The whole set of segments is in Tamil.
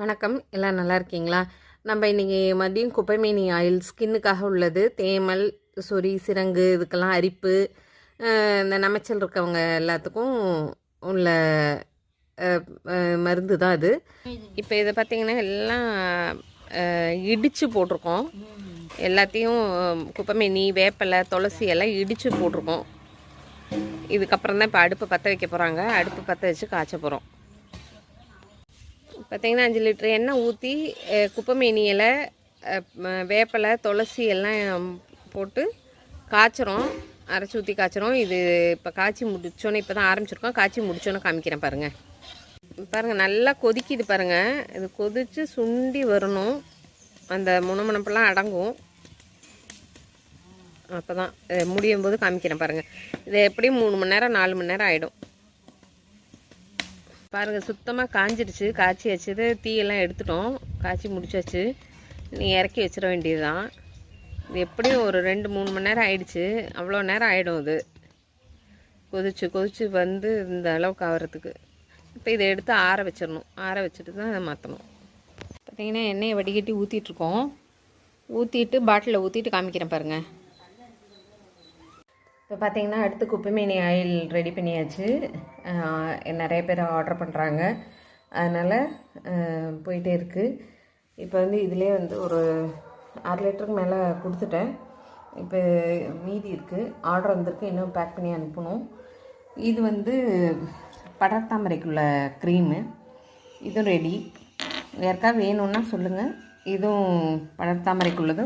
வணக்கம். எல்லாம் நல்லா இருக்கீங்களா? நம்ம இன்றைக்கி மதியம் குப்பைமேனி ஆயில் ஸ்கின்னுக்காக உள்ளது. தேமல், சொறி, சிரங்கு இதுக்கெல்லாம் அரிப்பு, இந்த நமைச்சல் இருக்கவங்க எல்லாத்துக்கும் உள்ள மருந்து தான் அது. இப்போ இதை பார்த்திங்கன்னா எல்லாம் இடித்து போட்டிருக்கோம். எல்லாத்தையும் குப்பைமேனி, வேப்பலை, துளசி எல்லாம் இடித்து போட்டிருக்கோம். இதுக்கப்புறம் தான் இப்போ அடுப்பை பற்ற வைக்க போகிறாங்க. அடுப்பு பற்ற வச்சு காய்ச்ச போகிறோம். பார்த்திங்கன்னா 5 லிட்டர் எண்ணெய் ஊற்றி குப்பைமேனி இலை, வேப்பலை, துளசி எல்லாம் போட்டு காய்ச்சிரும். அரைச்சி ஊற்றி காய்ச்சிரும். இது இப்போ காய்ச்சி முடிச்சோன்னே இப்போ தான் ஆரம்பிச்சிருக்கோம். காய்ச்சி முடிச்சோன்னே காமிக்கிறேன் பாருங்கள். பாருங்கள் நல்லா கொதிக்குது பாருங்கள். இது கொதித்து சுண்டி வரணும். அந்த முணமுணப்பெல்லாம் அடங்கும். அப்போ தான் முடியும் போது காமிக்கிறேன் பாருங்கள். இது எப்படியும் 3 மணி நேரம் 4 மணி நேரம் ஆகிடும். பாருங்கள் சுத்தமாக காஞ்சிடுச்சு. காய்ச்சி வச்சது தீயெல்லாம் எடுத்துட்டோம். காய்ச்சி முடிச்சாச்சு. நீ இறக்கி வச்சிட வேண்டியது தான். இது எப்படியும் ஒரு 2-3 மணி நேரம் ஆயிடுச்சு. அவ்வளோ நேரம் ஆகிடும். இது கொதிச்சு வந்து இந்த அளவுக்கு ஆகிறதுக்கு. இப்போ இதை எடுத்து ஆற வச்சிடணும். ஆற வச்சுட்டு தான் அதை மாற்றணும். பார்த்திங்கன்னா எண்ணெயை வடிகட்டி ஊற்றிட்டுருக்கோம். ஊற்றிட்டு பாட்டிலில் ஊற்றிட்டு காமிக்கிறேன் பாருங்கள். இப்போ பார்த்திங்கன்னா அடுத்து குப்பைமேனி ஆயில் ரெடி பண்ணியாச்சு. நிறைய பேர் ஆர்டர் பண்ணுறாங்க. அதனால் போயிட்டே இருக்குது. இப்போ வந்து இதிலே வந்து ஒரு 6 லிட்டருக்கு மேலே கொடுத்துட்டேன். இப்போ மீதி இருக்குது. ஆர்டர் வந்திருக்கு. இன்னும் பேக் பண்ணி அனுப்பணும். இது வந்து படர்தாமரைக்குள்ள க்ரீமு. இதுவும் ரெடி. யாருக்கா வேணும்னா சொல்லுங்கள். இதுவும் படர்தாமரைக்குள்ளது.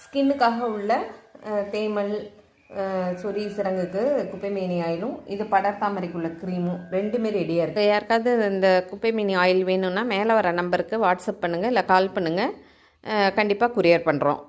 ஸ்கின்னுக்காக உள்ள தேமல், சொறி, சிரங்குக்கு குப்பைமேனி ஆயிலும், இது படர்தாமரைக்குள்ள க்ரீமும் ரெண்டுமே ரெடியாக இருக்குது. யாருக்காவது இந்த குப்பைமேனி ஆயில் வேணும்னா மேலே வர நம்பருக்கு வாட்ஸ்அப் பண்ணுங்கள், இல்லை கால் பண்ணுங்கள். கண்டிப்பாக கொரியர் பண்ணுறோம்.